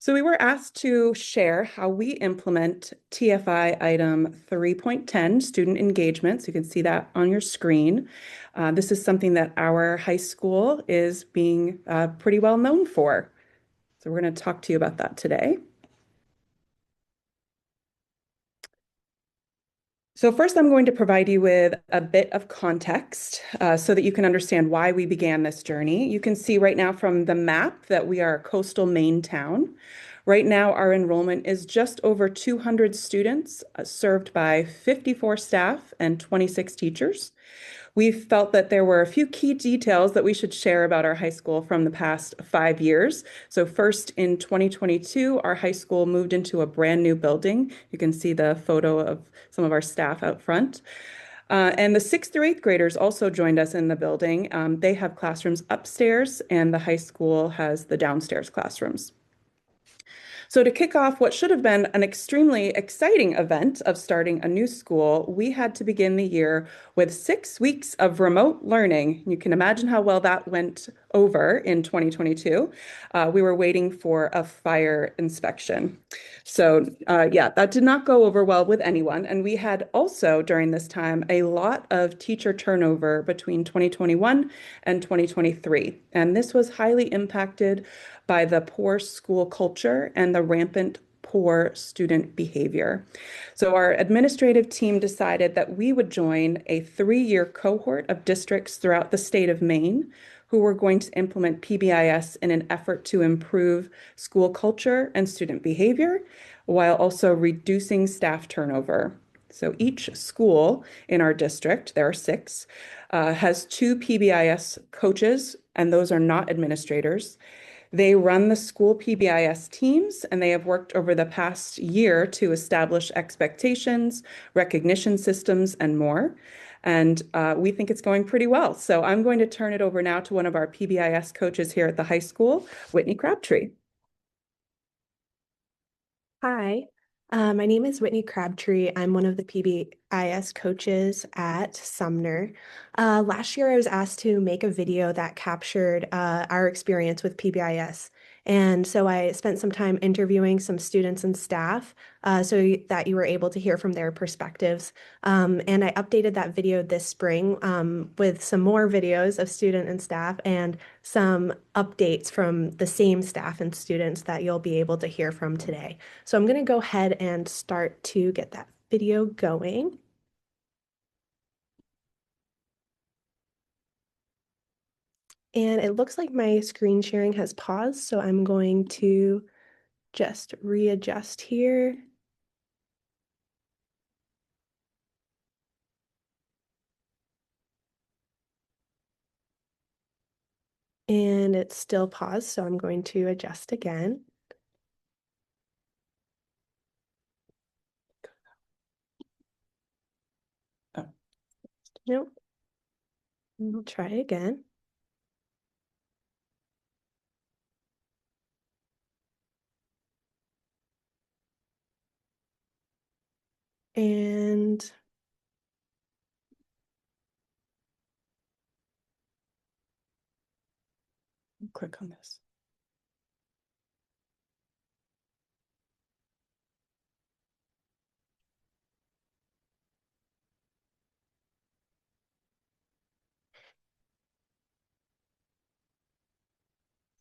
So we were asked to share how we implement TFI item 3.10, student engagement. So you can see that on your screen. This is something that our high school is being pretty well known for. So we're going to talk to you about that today. So first, I'm going to provide you with a bit of context so that you can understand why we began this journey. You can see right now from the map that we are a coastal Maine town. Right now, our enrollment is just over 200 students, served by 54 staff and 26 teachers. We felt that there were a few key details that we should share about our high school from the past 5 years. So first, in 2022, our high school moved into a brand new building. You can see the photo of some of our staff out front. And the 6th through 8th graders also joined us in the building. They have classrooms upstairs, and the high school has the downstairs classrooms. So to kick off what should have been an extremely exciting event of starting a new school, we had to begin the year with 6 weeks of remote learning. You can imagine how well that went over in 2022. We were waiting for a fire inspection. So yeah, that did not go over well with anyone. And we had also during this time a lot of teacher turnover between 2021 and 2023. And this was highly impacted by the poor school culture and the rampant poor student behavior. So our administrative team decided that we would join a 3-year cohort of districts throughout the state of Maine who were going to implement PBIS in an effort to improve school culture and student behavior while also reducing staff turnover. So each school in our district, there are 6, has 2 PBIS coaches, and those are not administrators. They run the school PBIS teams, and they have worked over the past year to establish expectations, recognition systems, and more. And we think it's going pretty well. So I'm going to turn it over now to one of our PBIS coaches here at the high school, Whitney Crabtree. Hi, my name is Whitney Crabtree. I'm one of the PBIS coaches at Sumner. Last year, I was asked to make a video that captured our experience with PBIS. And so I spent some time interviewing some students and staff so that you were able to hear from their perspectives. And I updated that video this spring with some more videos of student and staff and some updates from the same staff and students that you'll be able to hear from today. So I'm going to go ahead and start to get that video going. And it looks like my screen sharing has paused, so I'm going to just readjust here. And it's still paused, so I'm going to adjust again. Oh. Nope. We'll try again. And Click on this.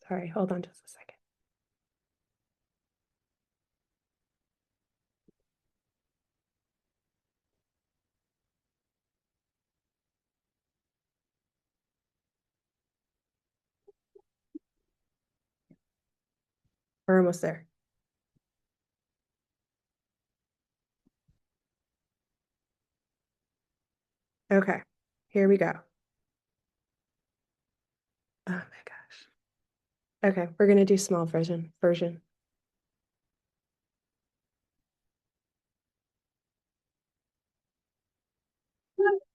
sorry, hold on just a second. We're almost there. Okay, here we go. Oh my gosh. Okay, we're gonna do small version.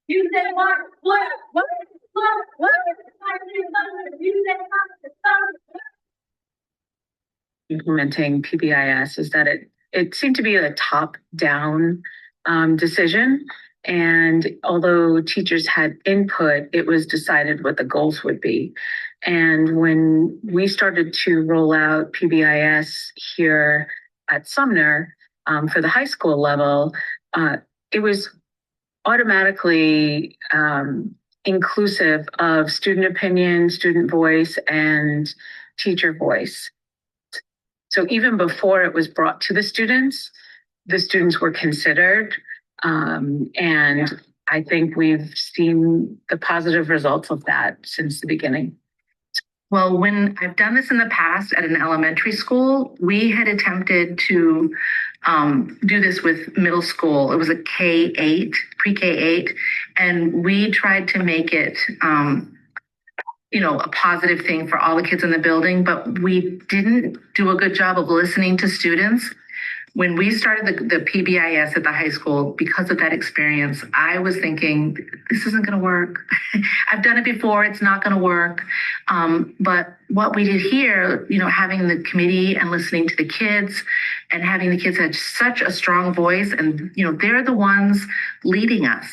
You said what? Implementing PBIS is that it seemed to be a top-down decision, And although teachers had input, it was decided what the goals would be. And when we started to roll out PBIS here at Sumner for the high school level, it was automatically inclusive of student opinion, student voice, and teacher voice. So even before it was brought to the students were considered. And I think we've seen the positive results of that since the beginning. Well, when I've done this in the past at an elementary school, we had attempted to do this with middle school. It was a K-8, pre-K-8, and we tried to make it, a positive thing for all the kids in the building, but we didn't do a good job of listening to students. When we started the PBIS at the high school, because of that experience, I was thinking, this isn't going to work. I've done it before. It's not going to work. But what we did here, having the committee and listening to the kids and having the kids have such a strong voice, and, they're the ones leading us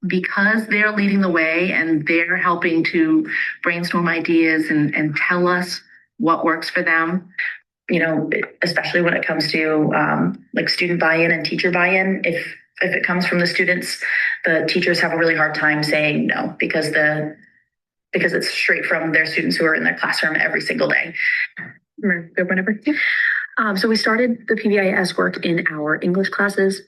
because they're leading the way and they're helping to brainstorm ideas and tell us what works for them. Especially when it comes to like student buy-in and teacher buy-in. If it comes from the students, the teachers have a really hard time saying no because it's straight from their students who are in their classroom every single day. Whenever. So we started the PBIS work in our English classes.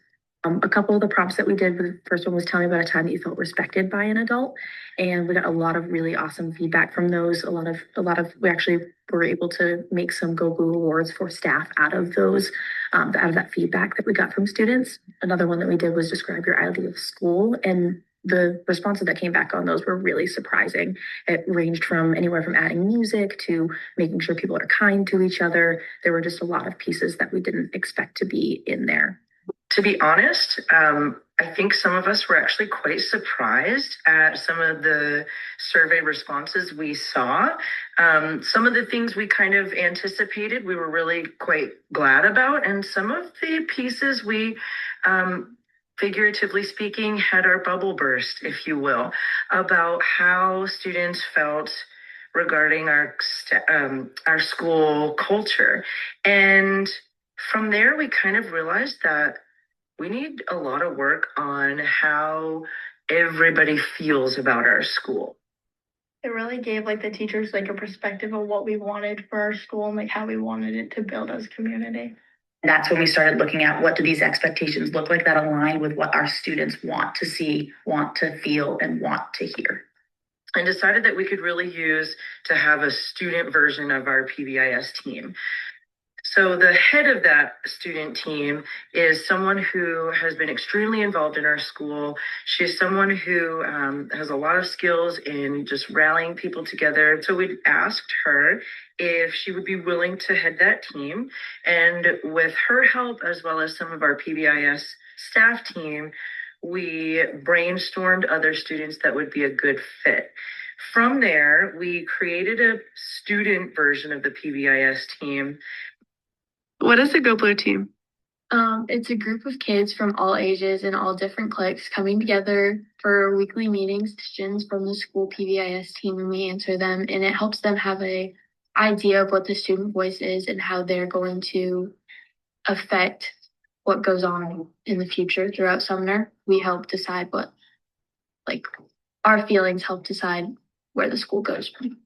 A couple of the prompts that we did, the first one was tell me about a time that you felt respected by an adult. And we got a lot of really awesome feedback from those. We actually were able to make some Go Blue awards for staff out of those, out of that feedback that we got from students. Another one that we did was describe your idea of school. And the responses that came back on those were really surprising. It ranged from anywhere from adding music to making sure people are kind to each other. There were just a lot of pieces that we didn't expect to be in there. To be honest, I think some of us were actually quite surprised at some of the survey responses we saw. Some of the things we kind of anticipated, we were really quite glad about. And some of the pieces we, figuratively speaking, had our bubble burst, if you will, about how students felt regarding our school culture. And from there, we kind of realized that we need a lot of work on how everybody feels about our school. It really gave the teachers a perspective of what we wanted for our school and how we wanted it to build as a community. That's when we started looking at what do these expectations look like that align with what our students want to see, want to feel, and want to hear. And decided that we could really use to have a student version of our PBIS team. So the head of that student team is someone who has been extremely involved in our school. She's someone who has a lot of skills in just rallying people together. So we asked her if she would be willing to head that team. And with her help, as well as some of our PBIS staff team, we brainstormed other students that would be a good fit. From there, we created a student version of the PBIS team. What is the Go Blue team? It's a group of kids from all ages and all different cliques coming together for weekly meetings, questions from the school PBIS team, and we answer them. And it helps them have an idea of what the student voice is and how they're going to affect what goes on in the future throughout Sumner. We help decide our feelings help decide where the school goes from.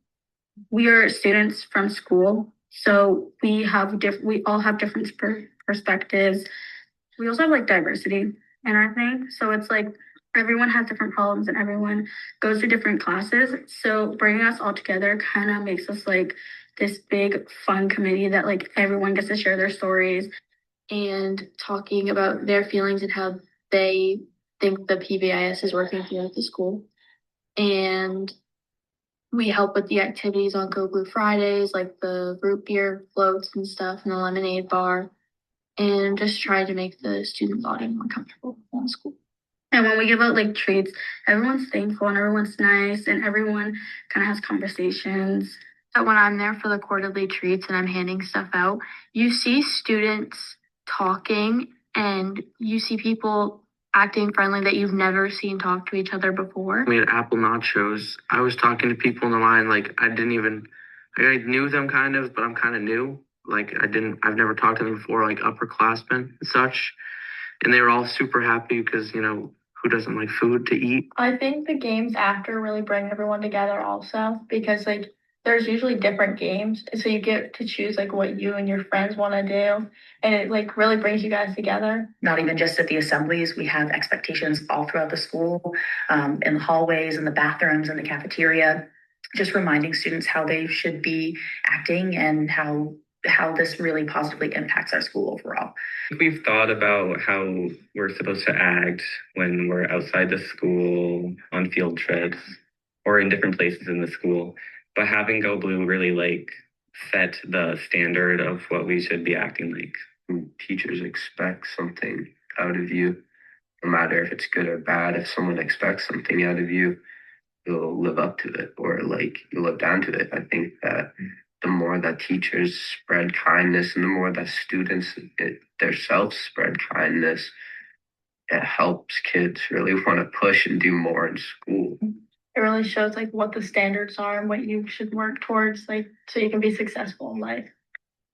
We are students from school. So we all have different perspectives. We also have diversity in our thing. So it's everyone has different problems and everyone goes to different classes. So bringing us all together kind of makes us this big fun committee that everyone gets to share their stories and talking about their feelings and how they think the PBIS is working throughout the school. And we help with the activities on Go Blue Fridays, like the root beer floats and stuff, and the lemonade bar, and just try to make the student body more comfortable in school. And when we give out treats, everyone's thankful and everyone's nice, and everyone kind of has conversations. So when I'm there for the quarterly treats and I'm handing stuff out, you see students talking and you see people acting friendly that you've never seen talk to each other before? We had apple nachos. I was talking to people in the line like I knew them kind of, but I'm kind of new. I've never talked to them before, like upperclassmen and such. And they were all super happy because, who doesn't like food to eat? I think the games after really bring everyone together also because there's usually different games. So you get to choose what you and your friends want to do. And it really brings you guys together. Not even just at the assemblies, we have expectations all throughout the school, in the hallways, in the bathrooms, in the cafeteria, just reminding students how they should be acting and how this really positively impacts our school overall. We've thought about how we're supposed to act when we're outside the school, on field trips, or in different places in the school. But having Go Blue really set the standard of what we should be acting like. Teachers expect something out of you, no matter if it's good or bad. If someone expects something out of you, you'll live up to it or you'll live down to it. I think that the more that teachers spread kindness and the more that students themselves spread kindness, it helps kids really want to push and do more in school. It really shows what the standards are and what you should work towards so you can be successful in life.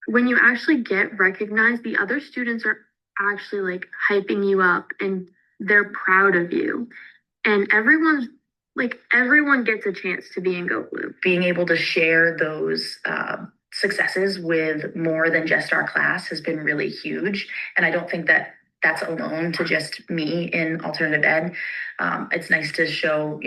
When you actually get recognized, the other students are actually hyping you up and they're proud of you. And everyone gets a chance to be in Go Blue. Being able to share those successes with more than just our class has been really huge. And I don't think that that's alone to just me in alternative ed. It's nice to show,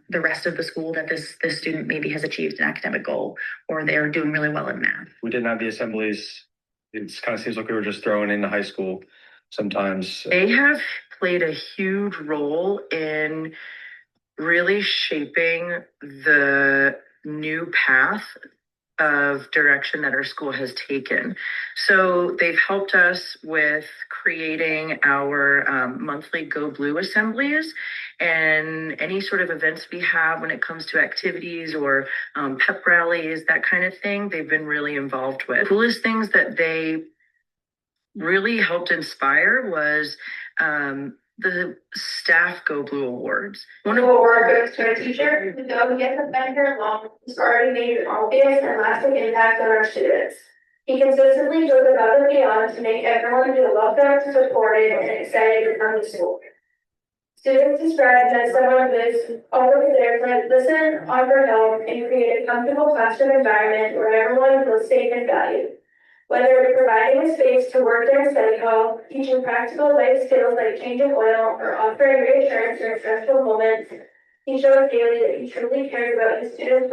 the rest of the school that this student maybe has achieved an academic goal or they're doing really well in math. We didn't have the assemblies. It kind of seems like we were just thrown into high school sometimes. They have played a huge role in really shaping the new path of direction that our school has taken. So they've helped us with creating our monthly Go Blue assemblies and any sort of events we have when it comes to activities or pep rallies, that kind of thing. They've been really involved with. The coolest things that they really helped inspire was the staff Go Blue Awards. One award goes to a teacher who, though he hasn't been here long, has already made an obvious and lasting impact on our students. He consistently goes above and beyond to make everyone feel welcome, supported, and excited to come to school. Students describe him as someone who is always there to listen, offer help, and create a comfortable classroom environment where everyone feels safe and valued. Whether it's providing a space to work in a study hall, teaching practical life skills like changing oil, or offering reassurance during stressful moments, he shows daily that he truly cares about his students'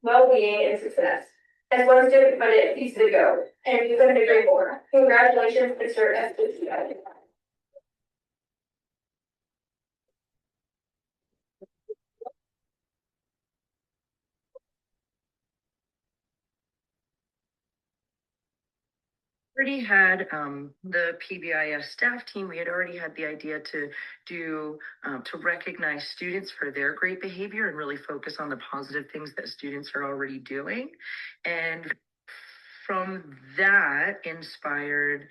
well-being and success. As one student put it pieces ago, and we couldn't agree more. Congratulations, Mr. S. Already had the PBIS staff team. We had already had the idea to do to recognize students for their great behavior and really focus on the positive things that students are already doing. And from that inspired,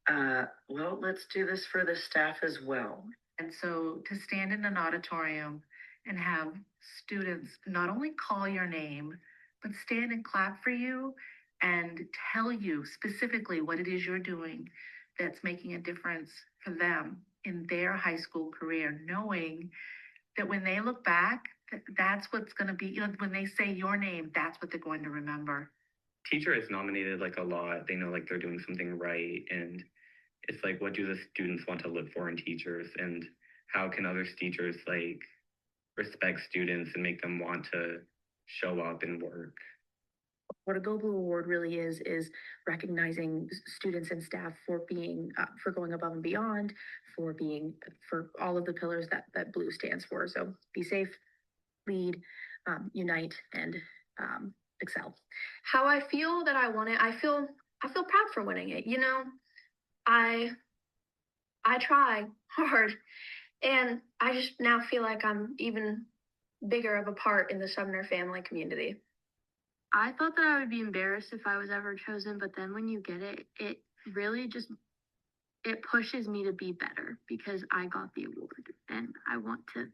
well, let's do this for the staff as well. And so to stand in an auditorium and have students not only call your name, but stand and clap for you and tell you specifically what it is you're doing that's making a difference for them in their high school career, knowing that when they look back, that's what's going to be, when they say your name, that's what they're going to remember. Teacher is nominated a lot. They know they're doing something right. And it's what do the students want to look for in teachers, and how can other teachers respect students and make them want to show up and work. What a Go Blue Award really is recognizing students and staff for being for going above and beyond, for all of the pillars that Blue stands for. So be safe, lead, unite, and excel. How I feel that I won it, I feel proud for winning it. I try hard, and I just now feel like I'm even bigger of a part in the Sumner family community. I thought that I would be embarrassed if I was ever chosen, but then when you get it, it really just it pushes me to be better because I got the award and I want to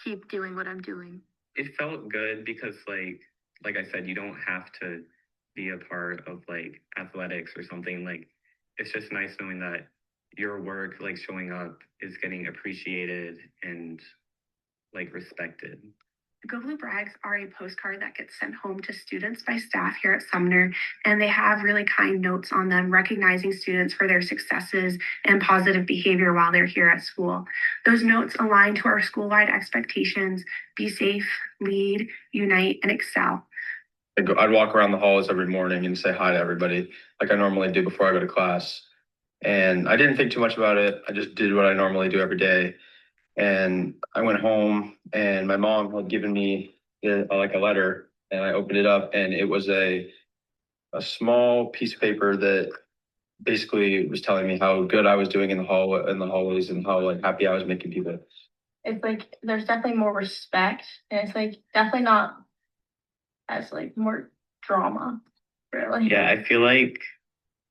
keep doing what I'm doing. It felt good because like I said, you don't have to be a part of like athletics or something. Like it's just nice knowing that your work, like showing up, is getting appreciated and like respected. Go Blue Brags are a postcard that gets sent home to students by staff here at Sumner, and they have really kind notes on them recognizing students for their successes and positive behavior while they're here at school. Those notes align to our school-wide expectations: be safe, lead, unite, and excel. I'd walk around the halls every morning and say hi to everybody like I normally do before I go to class. And I didn't think too much about it. I just did what I normally do every day. And I went home and my mom had given me like a letter, and I opened it up and it was a small piece of paper that basically was telling me how good I was doing in the hallways and how like happy I was making people. It's like there's definitely more respect, and it's like definitely not as like more drama, really. Yeah, I feel like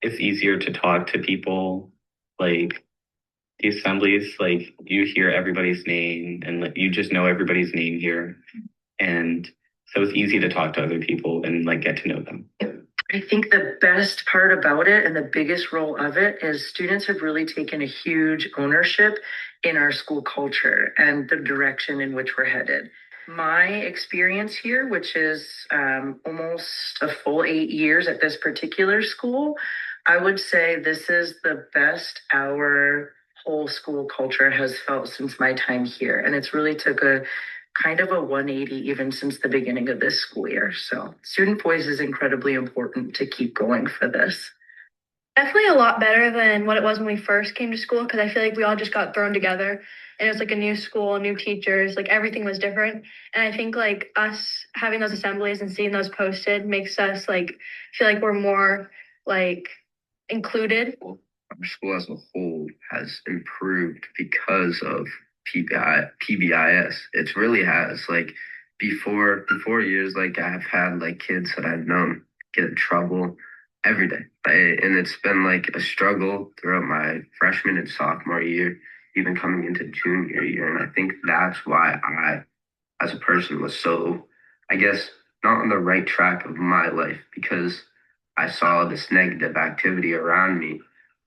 it's easier to talk to people like the assemblies, like you hear everybody's name and like, you just know everybody's name here. And so it's easy to talk to other people and like get to know them. I think the best part about it and the biggest role of it is students have really taken a huge ownership in our school culture and the direction in which we're headed. My experience here, which is almost a full 8 years at this particular school, I would say this is the best our whole school culture has felt since my time here. And it's really took a kind of a 180 even since the beginning of this school year. So student voice is incredibly important to keep going for this. Definitely a lot better than what it was when we first came to school, because I feel like we all just got thrown together and it was like a new school, new teachers, like everything was different. And I think like us having those assemblies and seeing those posted makes us like feel like we're more like included. Our school as a whole has improved because of PBIS. It really has. Like before years, like I've had like kids that I've known get in trouble every day. And it's been like a struggle throughout my freshman and sophomore year, even coming into junior year. And I think that's why I, as a person, was so, I guess, not on the right track of my life, because I saw this negative activity around me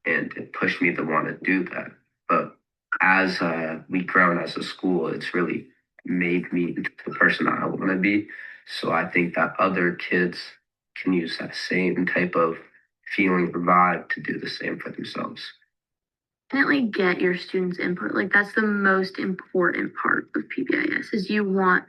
and it pushed me to want to do that. But as we've grown as a school, it's really made me the person I want to be. So I think that other kids can use that same type of feeling or vibe to do the same for themselves. Definitely get your students' input. Like that's the most important part of PBIS is you want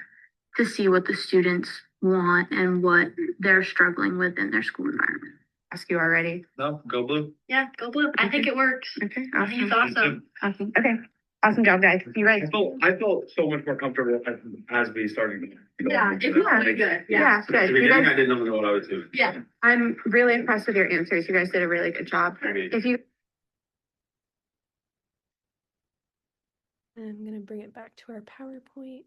to see what the students want and what they're struggling with in their school environment. Ask you already. No, go blue. Yeah, go blue. I think it works. Okay, I think it's awesome. awesome. Okay. Awesome job, guys. You ready? I felt so much more comfortable as we started. Yeah, it's really good. Yeah, good. At the beginning, I didn't know what I was doing. Yeah, I'm really impressed with your answers. You guys did a really good job. If you I'm going to bring it back to our PowerPoint.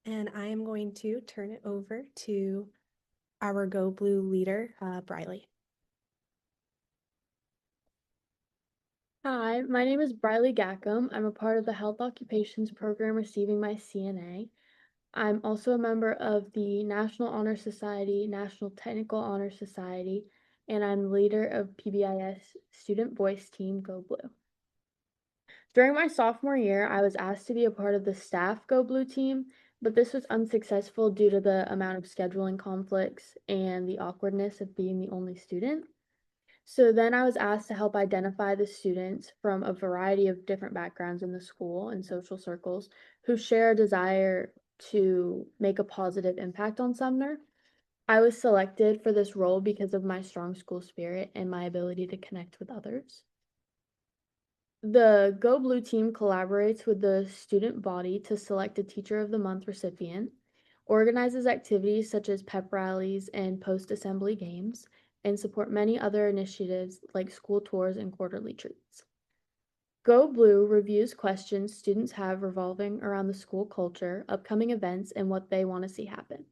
And I am going to turn it over to our Go Blue leader, Briley. Hi, my name is Briley Gackham. I'm a part of the Health Occupations program receiving my CNA. I'm also a member of the National Honor Society, National Technical Honor Society, and I'm the leader of PBIS Student Voice Team Go Blue. During my sophomore year, I was asked to be a part of the staff Go Blue team, but this was unsuccessful due to the amount of scheduling conflicts and the awkwardness of being the only student. So then I was asked to help identify the students from a variety of different backgrounds in the school and social circles who share a desire to make a positive impact on Sumner. I was selected for this role because of my strong school spirit and my ability to connect with others. The Go Blue team collaborates with the student body to select a Teacher of the Month recipient, organizes activities such as pep rallies and post-assembly games, and support many other initiatives like school tours and quarterly treats. Go Blue reviews questions students have revolving around the school culture, upcoming events, and what they want to see happen.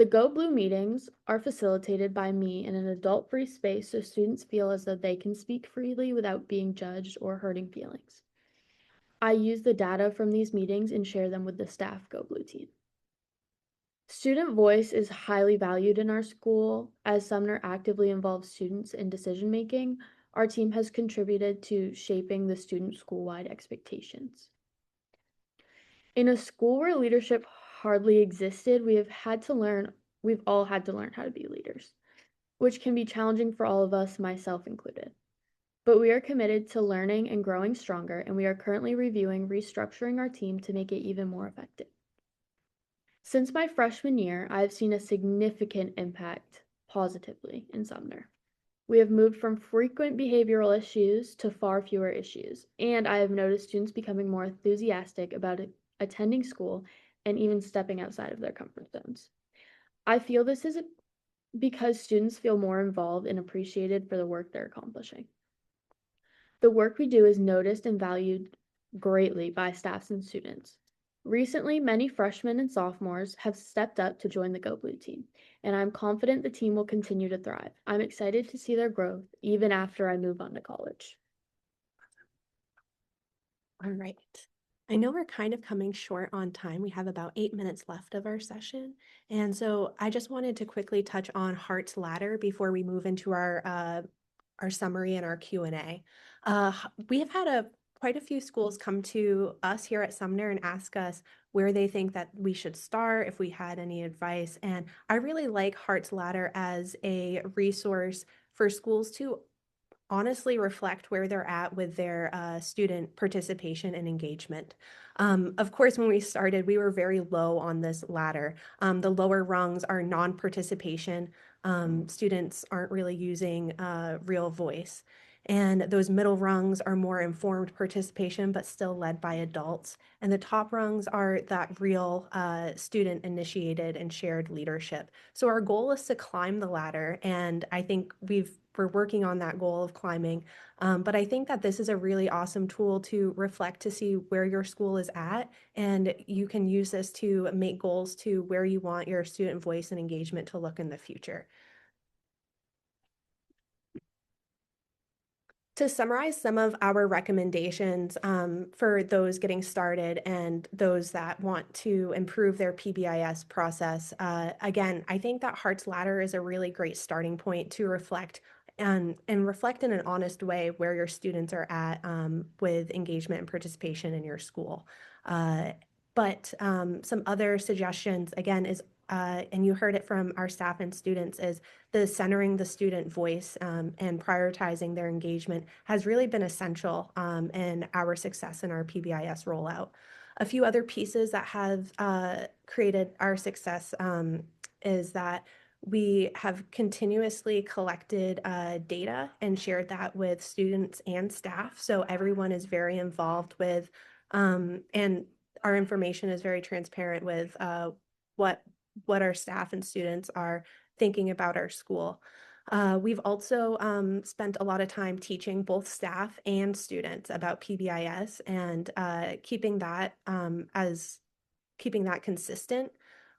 The Go Blue meetings are facilitated by me in an adult-free space so students feel as though they can speak freely without being judged or hurting feelings. I use the data from these meetings and share them with the staff Go Blue team. Student voice is highly valued in our school. As Sumner actively involves students in decision-making, our team has contributed to shaping the student school-wide expectations. In a school where leadership hardly existed, we've all had to learn how to be leaders, which can be challenging for all of us, myself included. But we are committed to learning and growing stronger, and we are currently reviewing restructuring our team to make it even more effective. Since my freshman year, I have seen a significant impact positively in Sumner. We have moved from frequent behavioral issues to far fewer issues, and I have noticed students becoming more enthusiastic about attending school and even stepping outside of their comfort zones. I feel this is because students feel more involved and appreciated for the work they're accomplishing. The work we do is noticed and valued greatly by staffs and students. Recently, many freshmen and sophomores have stepped up to join the Go Blue team, and I'm confident the team will continue to thrive. I'm excited to see their growth even after I move on to college. All right. I know we're kind of coming short on time. We have about 8 minutes left of our session. And so I just wanted to quickly touch on Hart's Ladder before we move into our summary and our Q&A. We have had quite a few schools come to us here at Sumner and ask us where they think that we should start, if we had any advice. And I really like Hart's Ladder as a resource for schools to honestly reflect where they're at with their student participation and engagement. Of course, when we started, we were very low on this ladder. The lower rungs are non-participation. Students aren't really using real voice. And those middle rungs are more informed participation, but still led by adults. And the top rungs are that real student-initiated and shared leadership. So our goal is to climb the ladder, and I think we're working on that goal of climbing. But I think that this is a really awesome tool to reflect to see where your school is at, and you can use this to make goals to where you want your student voice and engagement to look in the future. To summarize some of our recommendations for those getting started and those that want to improve their PBIS process, again, I think that Hart's Ladder is a really great starting point to reflect and reflect in an honest way where your students are at with engagement and participation in your school. But some other suggestions, again, is and you heard it from our staff and students, is the centering the student voice and prioritizing their engagement has really been essential in our success in our PBIS rollout. A few other pieces that have created our success is that we have continuously collected data and shared that with students and staff. So everyone is very involved with, and our information is very transparent with what our staff and students are thinking about our school. We've also spent a lot of time teaching both staff and students about PBIS and keeping that consistent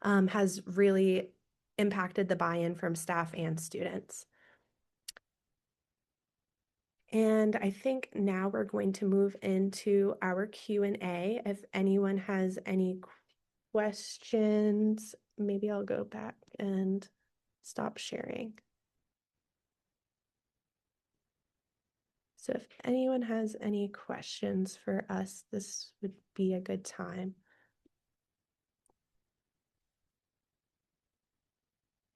has really impacted the buy-in from staff and students. And I think now we're going to move into our Q&A. If anyone has any questions, maybe I'll go back and stop sharing. So if anyone has any questions for us, this would be a good time.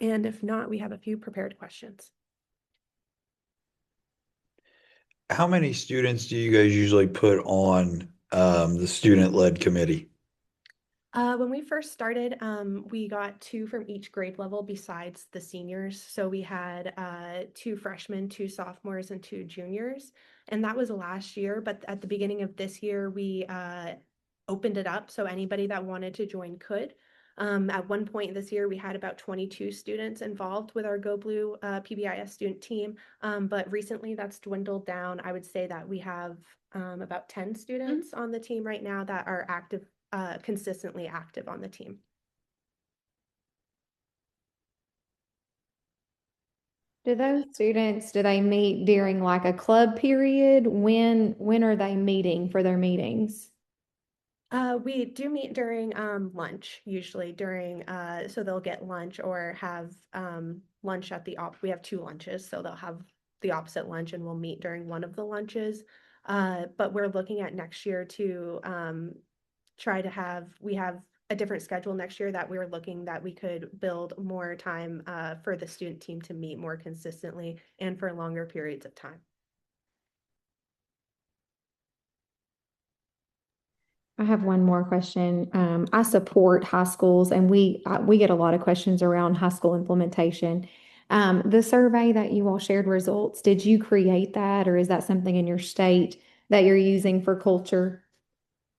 And if not, we have a few prepared questions. How many students do you guys usually put on the student-led committee? When we first started, we got 2 from each grade level besides the seniors. So we had 2 freshmen, 2 sophomores, and 2 juniors. And that was last year. But at the beginning of this year, we opened it up so anybody that wanted to join could. At one point this year, we had about 22 students involved with our Go Blue PBIS student team. But recently that's dwindled down. I would say that we have about 10 students on the team right now that are active. Consistently active on the team. Do those students, do they meet during like a club period? When are they meeting for their meetings? We do meet during lunch, usually during so they'll get lunch or have lunch at the we have two lunches, so they'll have the opposite lunch and we'll meet during one of the lunches. But we're looking at next year to try to have we have a different schedule next year that we're looking that we could build more time for the student team to meet more consistently and for longer periods of time. I have one more question. I support high schools, and we get a lot of questions around high school implementation. The survey that you all shared results, did you create that, or is that something in your state that you're using for culture?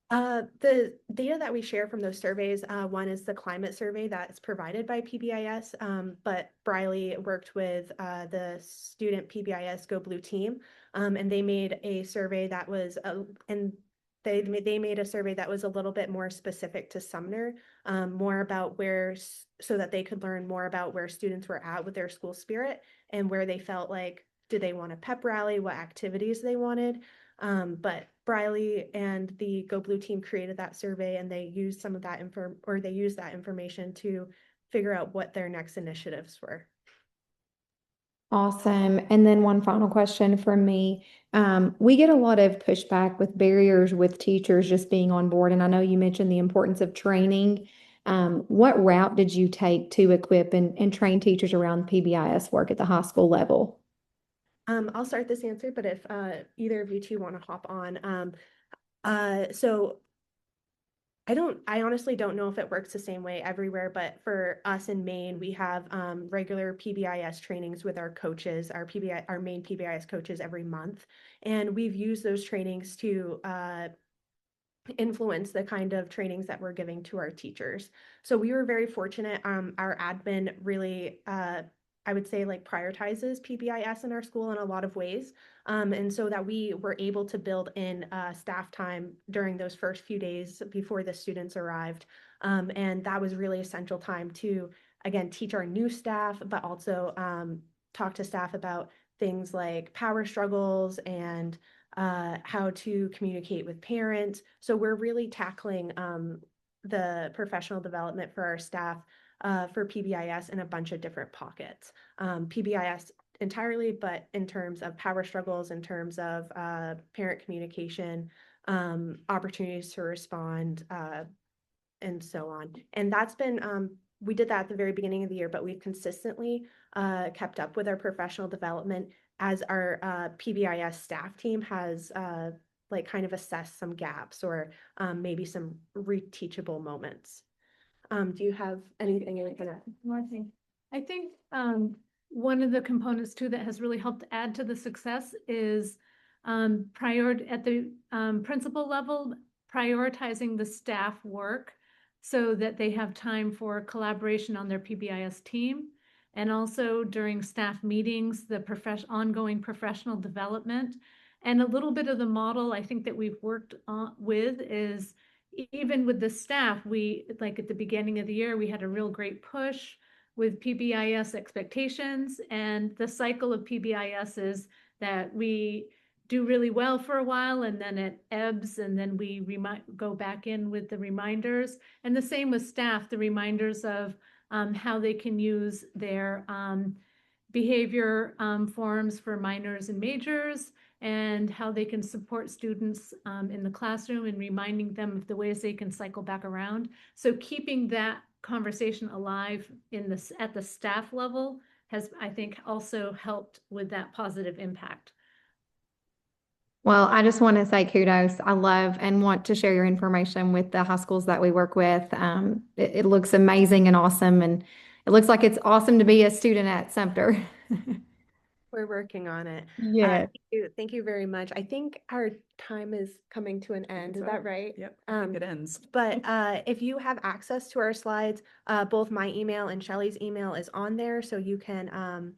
The data that we share from those surveys, one is the climate survey that's provided by PBIS, but Briley worked with the student PBIS Go Blue team, and they made a survey that was, and they made a survey that was a little bit more specific to Sumner, more about so that they could learn more about where students were at with their school spirit and where they felt like, did they want a pep rally, what activities they wanted. But Briley and the Go Blue team created that survey and they used some of that they used that information to figure out what their next initiatives were. Awesome. And then one final question from me. We get a lot of pushback with barriers with teachers just being on board. And I know you mentioned the importance of training. What route did you take to equip and train teachers around PBIS work at the high school level? I'll start this answer, but if either of you two want to hop on. So I honestly don't know if it works the same way everywhere, but for us in Maine, we have regular PBIS trainings with our coaches, our main PBIS coaches every month. And we've used those trainings to influence the kind of trainings that we're giving to our teachers. So we were very fortunate. Our admin really, I would say, like prioritizes PBIS in our school in a lot of ways. And so that we were able to build in staff time during those first few days before the students arrived. And that was really essential time to, again, teach our new staff, but also talk to staff about things like power struggles and how to communicate with parents. So we're really tackling the professional development for our staff for PBIS in a bunch of different pockets. PBIS entirely, but in terms of power struggles, in terms of parent communication, opportunities to respond, and so on. And that's been, we did that at the very beginning of the year, but we've consistently kept up with our professional development as our PBIS staff team has like kind of assessed some gaps or maybe some reteachable moments. Do you have anything you're gonna? One thing, I think one of the components too that has really helped add to the success is at the principal level, prioritizing the staff work so that they have time for collaboration on their PBIS team. And also during staff meetings, the ongoing professional development. And a little bit of the model I think that we've worked with is even with the staff, like at the beginning of the year, we had a real great push with PBIS expectations. And the cycle of PBIS is that we do really well for a while and then it ebbs and then we go back in with the reminders. And the same with staff, the reminders of how they can use their behavior forums for minors and majors and how they can support students in the classroom and reminding them of the ways they can cycle back around. So keeping that conversation alive at the staff level has, I think, also helped with that positive impact. Well, I just want to say kudos. I love and want to share your information with the high schools that we work with. It looks amazing and awesome, and it looks like it's awesome to be a student at Sumter. We're working on it. Yeah. Thank you very much. I think our time is coming to an end. Is that right? Yep, I think it ends. But if you have access to our slides, both my email and Shelly's email is on there, so you can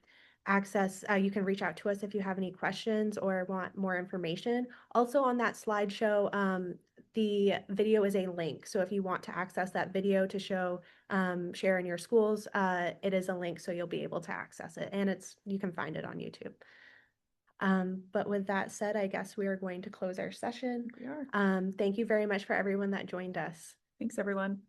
you can reach out to us if you have any questions or want more information. Also on that slideshow, the video is a link. So if you want to access that video to show, share in your schools, it is a link, so you'll be able to access it. And you can find it on YouTube. But with that said, I guess we are going to close our session. We are. Thank you very much for everyone that joined us. Thanks, everyone.